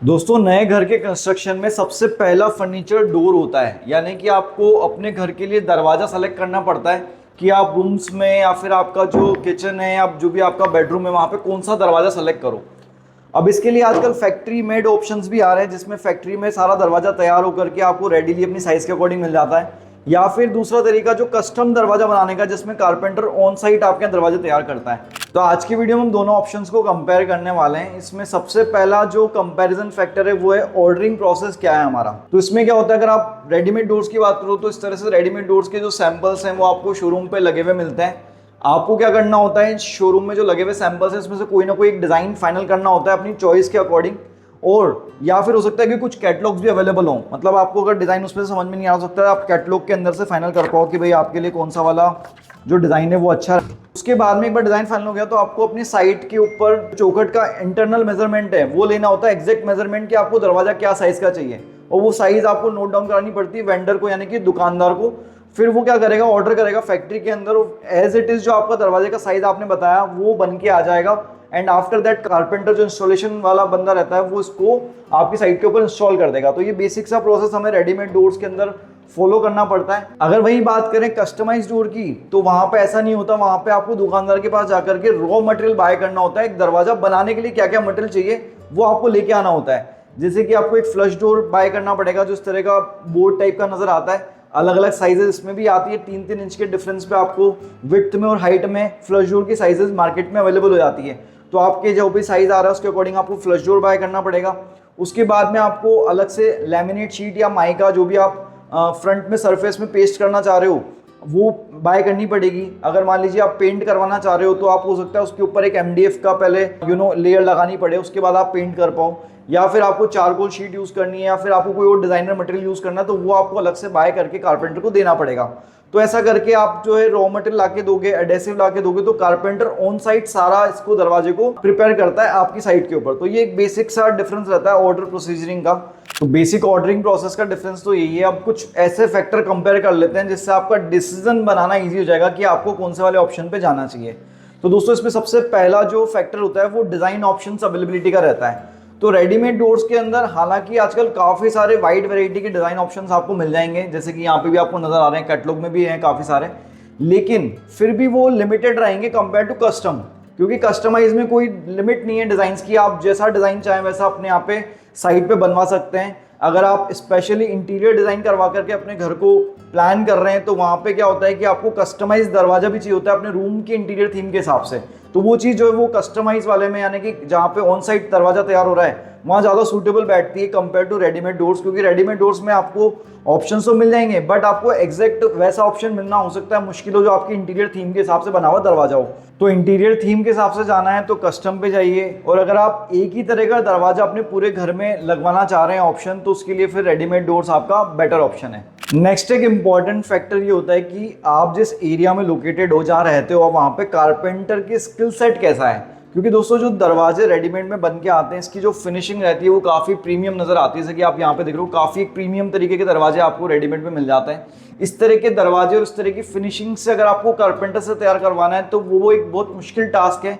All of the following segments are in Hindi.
दोस्तों, नए घर के कंस्ट्रक्शन में सबसे पहला फर्नीचर डोर होता है। यानी कि आपको अपने घर के लिए दरवाज़ा सेलेक्ट करना पड़ता है कि आप रूम्स में या फिर आपका जो किचन है या जो भी आपका बेडरूम है वहाँ पे कौन सा दरवाज़ा सेलेक्ट करो। अब इसके लिए आजकल फैक्ट्री मेड ऑप्शंस भी आ रहे हैं जिसमें फैक्ट्री में सारा दरवाज़ा तैयार होकर के आपको रेडीली अपनी साइज़ के अकॉर्डिंग मिल जाता है। या फिर दूसरा तरीका जो कस्टम दरवाज़ा बनाने का, जिसमें कारपेंटर ऑन साइट आपके यहाँ दरवाजे तैयार करता है। तो आज की वीडियो में हम दोनों ऑप्शंस को कंपेयर करने वाले हैं। इसमें सबसे पहला जो कंपैरिजन फैक्टर है वो है ऑर्डरिंग प्रोसेस क्या है हमारा। तो इसमें क्या होता है, अगर आप रेडीमेड डोर्स की बात करो तो इस तरह से रेडीमेड डोर्स के जो सैंपल्स हैं वो आपको शोरूम पे लगे हुए मिलते हैं। आपको क्या करना होता है, शोरूम में जो लगे हुए सैंपल्स हैं इसमें से कोई ना कोई एक डिज़ाइन फाइनल करना होता है अपनी चॉइस के अकॉर्डिंग। और या फिर हो सकता है कि कुछ कैटलॉग्स भी अवेलेबल हों, मतलब आपको अगर डिज़ाइन उसमें समझ में नहीं आ सकता है, आप कैटलॉग के अंदर से फाइनल कर पाओ कि भाई आपके लिए कौन सा वाला जो डिज़ाइन है वो अच्छा है। उसके बाद में एक बार डिज़ाइन फाइनल हो गया तो आपको अपनी साइट के ऊपर चौखट का इंटरनल मेजरमेंट है वो लेना होता है, एग्जैक्ट मेजरमेंट कि आपको दरवाजा क्या साइज़ का चाहिए। और वो साइज़ आपको नोट डाउन करानी पड़ती है वेंडर को, यानी कि दुकानदार को। फिर वो क्या करेगा, ऑर्डर करेगा फैक्ट्री के अंदर, एज इट इज़ जो आपका दरवाजे का साइज़ आपने बताया वो बन के आ जाएगा। एंड आफ्टर दैट कारपेंटर जो इंस्टॉलेशन वाला बंदा रहता है वो इसको आपकी साइट के ऊपर इंस्टॉल कर देगा। तो ये बेसिक सा प्रोसेस हमें रेडीमेड डोर्स के अंदर फॉलो करना पड़ता है। अगर वही बात करें कस्टमाइज डोर की तो वहां पे ऐसा नहीं होता। वहां पे आपको दुकानदार के पास जाकर के रॉ मटेरियल बाय करना होता है। एक दरवाजा बनाने के लिए क्या क्या मटेरियल चाहिए वो आपको लेके आना होता है। जैसे कि आपको एक फ्लश डोर बाय करना पड़ेगा जो इस तरह का बोर्ड टाइप का नजर आता है। अलग अलग साइजेस इसमें भी आती है, 3-3 इंच के डिफरेंस पे आपको विड्थ में और हाइट में फ्लश डोर की साइजेस मार्केट में अवेलेबल हो जाती है। तो आपके जो भी साइज आ रहा है उसके अकॉर्डिंग आपको फ्लश डोर बाय करना पड़ेगा। उसके बाद में आपको अलग से लैमिनेट शीट या माइका जो भी आप फ्रंट में सरफेस में पेस्ट करना चाह रहे हो वो बाय करनी पड़ेगी। अगर मान लीजिए आप पेंट करवाना चाह रहे हो तो आप हो सकता है उसके ऊपर एक MDF का पहले लेयर लगानी पड़े, उसके बाद आप पेंट कर पाओ। या फिर आपको चारकोल शीट यूज़ करनी है या फिर आपको कोई और डिज़ाइनर मटेरियल यूज़ करना है तो वो आपको अलग से बाय करके कारपेंटर को देना पड़ेगा। तो ऐसा करके आप जो है रॉ मटेरियल लाके दोगे, एडेसिव लाके दोगे तो कारपेंटर ऑन साइट सारा इसको दरवाजे को प्रिपेयर करता है आपकी साइट के ऊपर। तो ये एक बेसिक सा डिफरेंस रहता है ऑर्डर प्रोसीजरिंग का। तो बेसिक ऑर्डरिंग प्रोसेस का डिफरेंस तो यही है। अब कुछ ऐसे फैक्टर कंपेयर कर लेते हैं जिससे आपका डिसीजन बनाना ईजी हो जाएगा कि आपको कौन से वाले ऑप्शन पे जाना चाहिए। तो दोस्तों, इसमें सबसे पहला जो फैक्टर होता है वो डिज़ाइन ऑप्शंस अवेलेबिलिटी का रहता है। तो रेडीमेड डोर्स के अंदर हालांकि आजकल काफ़ी सारे वाइड वैरायटी के डिज़ाइन ऑप्शंस आपको मिल जाएंगे, जैसे कि यहाँ पे भी आपको नज़र आ रहे हैं, कैटलॉग में भी हैं काफ़ी सारे। लेकिन फिर भी वो लिमिटेड रहेंगे कंपेयर टू कस्टम, क्योंकि कस्टमाइज में कोई लिमिट नहीं है डिज़ाइंस की। आप जैसा डिज़ाइन चाहें वैसा अपने यहाँ पे साइट पे बनवा सकते हैं। अगर आप स्पेशली इंटीरियर डिज़ाइन करवा करके अपने घर को प्लान कर रहे हैं तो वहाँ पे क्या होता है कि आपको कस्टमाइज दरवाजा भी चाहिए होता है अपने रूम के इंटीरियर थीम के हिसाब से। तो वो चीज़ जो है वो कस्टमाइज वाले में, यानी कि जहाँ पे ऑन साइट दरवाजा तैयार हो रहा है वहाँ ज़्यादा सूटेबल बैठती है कंपेयर टू रेडीमेड डोर्स। क्योंकि रेडीमेड डोर्स में आपको ऑप्शन तो मिल जाएंगे बट आपको एग्जैक्ट वैसा ऑप्शन मिलना हो सकता है मुश्किल हो जो आपकी इंटीरियर थीम के हिसाब से बना हुआ दरवाजा हो। तो इंटीरियर थीम के हिसाब से जाना है तो कस्टम पे जाइए। और अगर आप एक ही तरह का दरवाजा अपने पूरे घर में लगवाना चाह रहे हैं ऑप्शन, तो उसके लिए फिर रेडीमेड डोर्स आपका बेटर ऑप्शन है। नेक्स्ट एक इंपॉर्टेंट फैक्टर ये होता है कि आप जिस एरिया में लोकेटेड हो, जहाँ रहते हो, वहाँ पे कारपेंटर की स्किल सेट कैसा है। क्योंकि दोस्तों जो दरवाजे रेडीमेड में बन के आते हैं इसकी जो फिनिशिंग रहती है वो काफ़ी प्रीमियम नज़र आती है। जैसे कि आप यहाँ पे देख रहे हो काफ़ी प्रीमियम तरीके के दरवाजे आपको रेडीमेड में मिल जाते हैं। इस तरह के दरवाजे और इस तरह की फिनिशिंग से अगर आपको कारपेंटर से तैयार करवाना है तो वो एक बहुत मुश्किल टास्क है,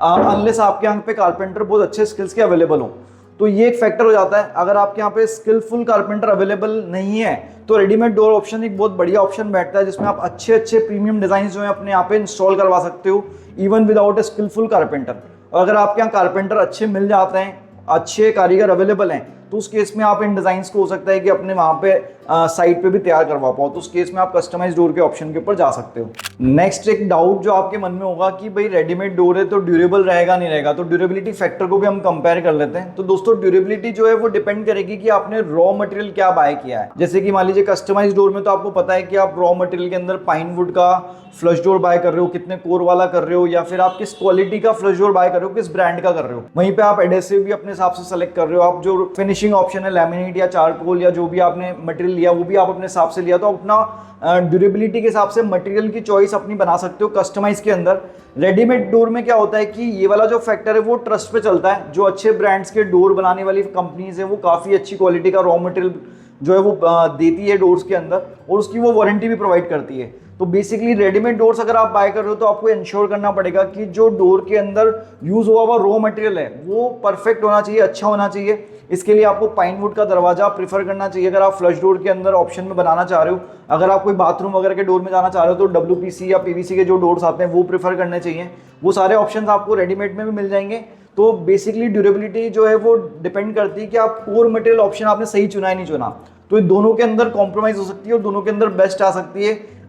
अनलेस आपके यहाँ पे कारपेंटर बहुत अच्छे स्किल्स के अवेलेबल हो। तो ये एक फैक्टर हो जाता है। अगर आपके यहाँ पे स्किलफुल कारपेंटर अवेलेबल नहीं है तो रेडीमेड डोर ऑप्शन एक बहुत बढ़िया ऑप्शन बैठता है, जिसमें आप अच्छे अच्छे प्रीमियम डिजाइन जो है अपने यहाँ पे इंस्टॉल करवा सकते हो even without a skillful carpenter. और अगर आपके यहाँ कारपेंटर अच्छे मिल जाते हैं, अच्छे कारीगर अवेलेबल हैं, तो उस केस में आप इन डिज़ाइंस को हो सकता है कि अपने वहाँ पे साइट पे भी तैयार करवा पाओ। तो उस केस में आप कस्टमाइज डोर के ऑप्शन के ऊपर जा सकते हो। नेक्स्ट एक डाउट जो आपके मन में होगा कि भाई रेडीमेड डोर है तो ड्यूरेबल रहेगा नहीं रहेगा, तो ड्यूरेबिलिटी फैक्टर को भी हम कंपेयर कर लेते हैं। तो दोस्तों ड्यूरेबिलिटी जो है वो डिपेंड करेगी कि आपने रॉ मटेरियल क्या बाय किया है। जैसे कि मान लीजिए कस्टमाइज डोर में तो आपको पता है कि आप रॉ मटेरियल के अंदर पाइन वुड का फ्लश डोर बाय कर रहे हो, कितने कोर वाला कर रहे हो, या फिर आप किस क्वालिटी का फ्लश डोर बाय कर रहे हो, किस ब्रांड का कर रहे हो। वहीं पे आप एडेसिव भी अपने हिसाब से सेलेक्ट कर रहे हो। आप जो फिनिशिंग ऑप्शन है लैमिनेट या चारकोल या जो भी आपने मटेरियल लिया वो भी आप अपने हिसाब से लिया, तो अपना ड्यूरेबिलिटी के हिसाब से मटेरियल की चॉइस अपनी बना सकते हो कस्टमाइज के अंदर। रेडीमेड डोर में क्या होता है कि ये वाला जो फैक्टर है वो ट्रस्ट पे चलता है। जो अच्छे ब्रांड्स के डोर बनाने वाली कंपनीज है वो काफ़ी अच्छी क्वालिटी का रॉ मटेरियल जो है वो देती है डोर्स के अंदर, और उसकी वो वारंटी भी प्रोवाइड करती है। तो बेसिकली रेडीमेड डोर्स अगर आप बाय कर रहे हो तो आपको इंश्योर करना पड़ेगा कि जो डोर के अंदर यूज हुआ हुआ रॉ मटेरियल है वो परफेक्ट होना चाहिए, अच्छा होना चाहिए। इसके लिए आपको पाइन वुड का दरवाजा प्रीफर करना चाहिए अगर आप फ्लश डोर के अंदर ऑप्शन में बनाना चाह रहे हो। अगर आप कोई बाथरूम वगैरह के डोर में जाना चाह रहे हो तो WPC या PVC के जो डोर्स आते हैं वो प्रीफर करने चाहिए। वो सारे ऑप्शंस आपको रेडीमेड में भी मिल जाएंगे। तो बेसिकली ड्यूरेबिलिटी जो है वो डिपेंड करती है कि आप कोर मटेरियल ऑप्शन आपने सही चुना है नहीं चुना। तो ये दोनों के अंदर कॉम्प्रोमाइज हो सकती है और दोनों के अंदर बेस्ट आ सकती है।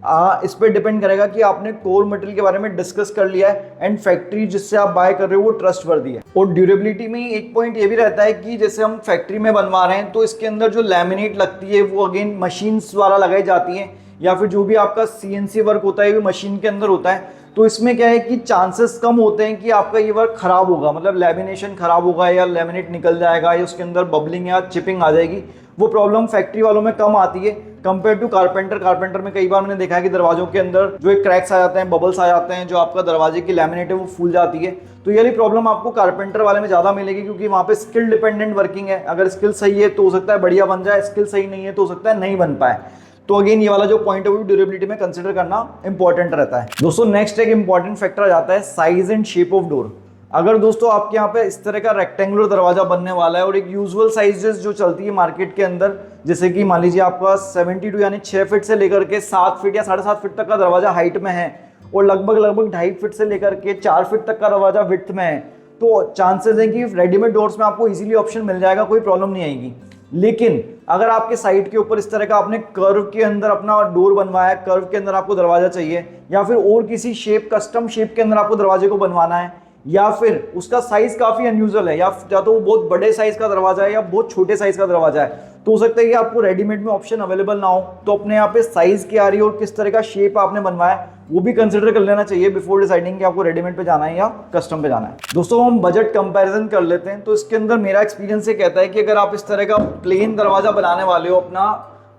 इस पर डिपेंड करेगा कि आपने कोर मटेरियल के बारे में डिस्कस कर लिया है एंड फैक्ट्री जिससे आप बाय कर रहे हो वो ट्रस्टवर्दी है। और ड्यूरेबिलिटी में एक पॉइंट ये भी रहता है कि जैसे हम फैक्ट्री में बनवा रहे हैं तो इसके अंदर जो लैमिनेट लगती है वो अगेन मशीन्स द्वारा लगाई जाती है, या फिर जो भी आपका CNC वर्क होता है वो मशीन के अंदर होता है। तो इसमें क्या है कि चांसेस कम होते हैं कि आपका ये वर्क खराब होगा, मतलब लैमिनेशन खराब होगा या लैमिनेट निकल जाएगा या उसके अंदर बबलिंग या चिपिंग आ जाएगी। वो प्रॉब्लम फैक्ट्री वालों में कम आती है कंपेयर टू कारपेंटर में कई बार मैंने देखा है कि दरवाजों के अंदर जो एक क्रैक्स आ जाते हैं, बबल्स आ जाते हैं, जो आपका दरवाजे की लैमिनेट है वो फूल जाती है। तो ये वाली प्रॉब्लम आपको कारपेंटर वाले में ज़्यादा मिलेगी क्योंकि वहाँ पे स्किल डिपेंडेंट वर्किंग है। अगर स्किल सही है तो हो सकता है बढ़िया बन जाए, स्किल सही नहीं है तो हो सकता है नहीं बन पाए। तो अगेन ये वाला जो पॉइंट है वो ड्यूरेबिलिटी में कंसिडर करना इंपॉर्टेंट रहता है। दोस्तों नेक्स्ट एक इंपॉर्टेंट फैक्टर आ जाता है size and shape of door. अगर दोस्तों आपके यहाँ पे इस तरह का रेक्टेंगुलर दरवाजा बनने वाला है और एक यूजुअल साइजेस जो चलती है मार्केट के अंदर, जैसे कि मान लीजिए आपका 72 यानी 6 फीट से लेकर के 7 फीट या 7.5 फीट तक का दरवाजा हाइट में है और लगभग 2.5 फीट से लेकर के 4 फीट तक का दरवाजा विड्थ में है, तो चांसेस है कि रेडीमेड डोर्स में आपको इजीली ऑप्शन मिल जाएगा, कोई प्रॉब्लम नहीं आएगी। लेकिन अगर आपके साइड के ऊपर इस तरह का आपने कर्व के अंदर अपना डोर बनवाया है, कर्व के अंदर आपको दरवाजा चाहिए, या फिर और किसी शेप कस्टम शेप के अंदर आपको दरवाजे को बनवाना है, या फिर उसका साइज काफी अनयूजुअल है, या तो वो बहुत बड़े साइज का दरवाजा है या बहुत छोटे साइज का दरवाजा है, तो हो सकता है कि आपको रेडीमेड में ऑप्शन अवेलेबल ना हो। तो अपने यहाँ पे साइज क्या आ रही है और किस तरह का शेप आपने बनवाया वो भी कंसिडर कर लेना चाहिए बिफोर डिसाइडिंग कि आपको रेडीमेड पे जाना है या कस्टम पे जाना है। दोस्तों हम बजट कंपैरिजन कर लेते हैं। तो इसके अंदर मेरा एक्सपीरियंस ये कहता है कि अगर आप इस तरह का प्लेन दरवाजा बनाने वाले हो अपना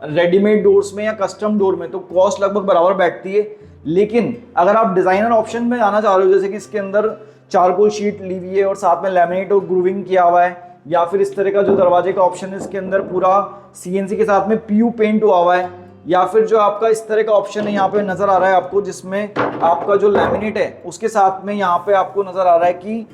रेडीमेड डोर्स में या कस्टम डोर में, तो कॉस्ट लगभग बराबर बैठती है। लेकिन अगर आप डिजाइनर ऑप्शन में जाना चाह रहे हो, जैसे कि इसके अंदर चारकोल शीट ली हुई है और साथ में लैमिनेट और ग्रूविंग किया हुआ है, या फिर इस तरह का जो दरवाजे का ऑप्शन है इसके अंदर पूरा CNC के साथ में PU पेंट हुआ हुआ है, या फिर जो आपका इस तरह का ऑप्शन है यहाँ पे नजर आ रहा है आपको जिसमें आपका जो लैमिनेट है उसके साथ में यहाँ पे आपको नजर आ रहा है कि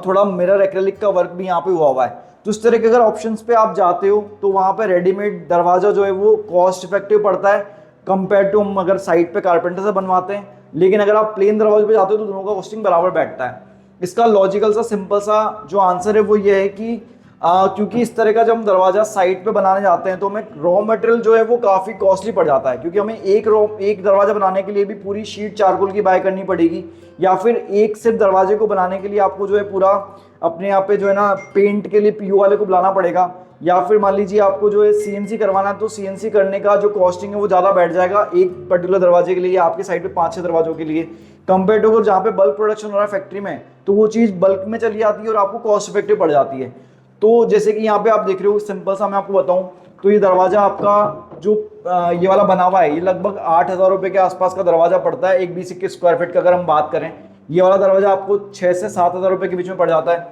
थोड़ा मिरर एक्रेलिक का वर्क भी यहाँ पे हुआ हुआ है। तो इस तरह के अगर ऑप्शंस पे आप जाते हो तो वहाँ पे रेडीमेड दरवाजा जो है वो कॉस्ट इफेक्टिव पड़ता है कंपेयर टू हम अगर साइड पे कारपेंटर से बनवाते हैं। लेकिन अगर आप प्लेन दरवाजे पे जाते हो तो दोनों का कॉस्टिंग बराबर बैठता है। इसका लॉजिकल सा सिंपल सा जो आंसर है वो ये है कि क्योंकि इस तरह का जब हम दरवाजा साइड पे बनाने जाते हैं तो हमें रॉ मटेरियल जो है वो काफ़ी कॉस्टली पड़ जाता है, क्योंकि हमें एक दरवाजा बनाने के लिए भी पूरी शीट चारकोल की बाय करनी पड़ेगी, या फिर एक सिर्फ दरवाजे को बनाने के लिए आपको जो है पूरा अपने यहाँ पे जो है ना पेंट के लिए PU वाले को बुलाना पड़ेगा, या फिर मान लीजिए आपको जो है CNC करवाना है तो CNC करने का जो कॉस्टिंग है वो ज़्यादा बैठ जाएगा एक पर्टिकुलर दरवाजे के लिए या आपके साइड पे 5-6 दरवाजों के लिए, कंपेयर टू अगर जहाँ पे बल्क प्रोडक्शन हो रहा है फैक्ट्री में तो वो चीज़ बल्क में चली जाती है और आपको कॉस्ट इफेक्टिव पड़ जाती है। तो जैसे कि यहाँ पे आप देख रहे हो, सिंपल सा मैं आपको बताऊं तो ये दरवाजा आपका जो ये वाला बना हुआ है ये लगभग 8,000 रुपये के आसपास का दरवाजा पड़ता है एक 20 स्क्वायर फीट का अगर हम बात करें। ये वाला दरवाजा आपको 6 से 7,000 रुपये के बीच में पड़ जाता है।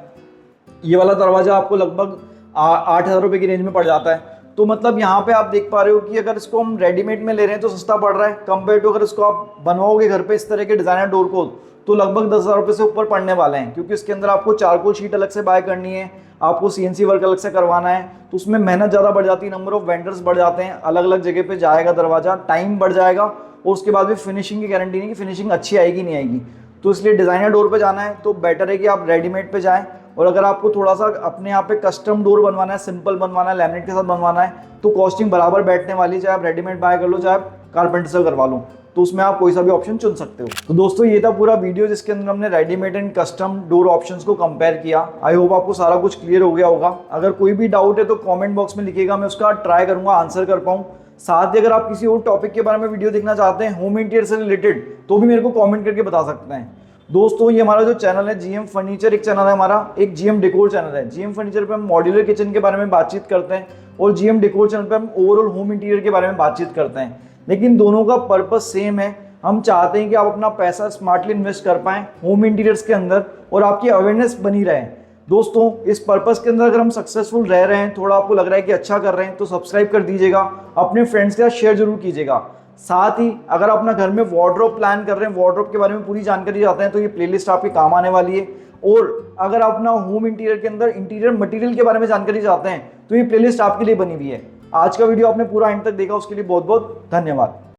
ये वाला दरवाजा आपको लगभग 8,000 रुपये की रेंज में पड़ जाता है। तो मतलब यहाँ पे आप देख पा रहे हो कि अगर इसको हम रेडीमेड में ले रहे हैं तो सस्ता पड़ रहा है कंपेयर टू अगर इसको आप बनवाओगे घर पे इस तरह के डिजाइनर डोर को तो लगभग 10,000 रुपये से ऊपर पड़ने वाले हैं, क्योंकि इसके अंदर आपको चारकोल शीट अलग से बाय करनी है, आपको CNC वर्क अलग से करवाना है, तो उसमें मेहनत ज़्यादा बढ़ जाती है, नंबर ऑफ वेंडर्स बढ़ जाते हैं, अलग अलग जगह पे जाएगा दरवाजा, टाइम बढ़ जाएगा और उसके बाद भी फिनिशिंग की गारंटी नहीं कि फिनिशिंग अच्छी आएगी नहीं आएगी। तो इसलिए डिज़ाइनर डोर पे जाना है तो बेटर है कि आप रेडीमेड पे जाएं। और अगर आपको थोड़ा सा अपने यहाँ पे कस्टम डोर बनवाना है, सिंपल बनवाना है, लैमिनेट के साथ बनवाना है तो कॉस्टिंग बराबर बैठने वाली, चाहे आप रेडीमेड बाय कर लो चाहे आप कारपेंटर से करवा लो, तो उसमें आप कोई सा भी ऑप्शन चुन सकते हो। तो दोस्तों ये था पूरा वीडियो जिसके अंदर हमने readymade and custom door options को कंपेयर किया। आई होप आपको सारा कुछ क्लियर हो गया होगा। अगर कोई भी डाउट है तो कमेंट बॉक्स में लिखिएगा, मैं उसका ट्राई करूंगा आंसर कर पाऊँ। साथ ही अगर आप किसी और टॉपिक के बारे में वीडियो देखना चाहते हैं होम इंटीरियर से रिलेटेड तो भी मेरे को कॉमेंट करके बता सकते हैं। दोस्तों ये हमारा जो चैनल है GM फर्नीचर एक चैनल है हमारा, एक GM डेकोर चैनल है। GM फर्नीचर पे हम मॉड्यूलर किचन के बारे में बातचीत करते हैं और GM डेकोर चैनल पे हम ओवरऑल होम इंटीरियर के बारे में बातचीत करते हैं, लेकिन दोनों का पर्पस सेम है। हम चाहते हैं कि आप अपना पैसा स्मार्टली इन्वेस्ट कर पाएं होम इंटीरियर्स के अंदर और आपकी अवेयरनेस बनी रहे। दोस्तों इस पर्पस के अंदर अगर हम सक्सेसफुल रह रहे हैं, थोड़ा आपको लग रहा है कि अच्छा कर रहे हैं, तो सब्सक्राइब कर दीजिएगा, अपने फ्रेंड्स के साथ शेयर जरूर कीजिएगा। साथ ही अगर आप अपना घर में वार्डरोब प्लान कर रहे हैं, वार्डरोब के बारे में पूरी जानकारी चाहते हैं, तो ये प्लेलिस्ट आपके काम आने वाली है। और अगर आप अपना होम इंटीरियर के अंदर इंटीरियर मटेरियल के बारे में जानकारी चाहते हैं तो ये प्लेलिस्ट आपके लिए बनी हुई है। आज का वीडियो आपने पूरा एंड तक देखा, उसके लिए बहुत बहुत धन्यवाद।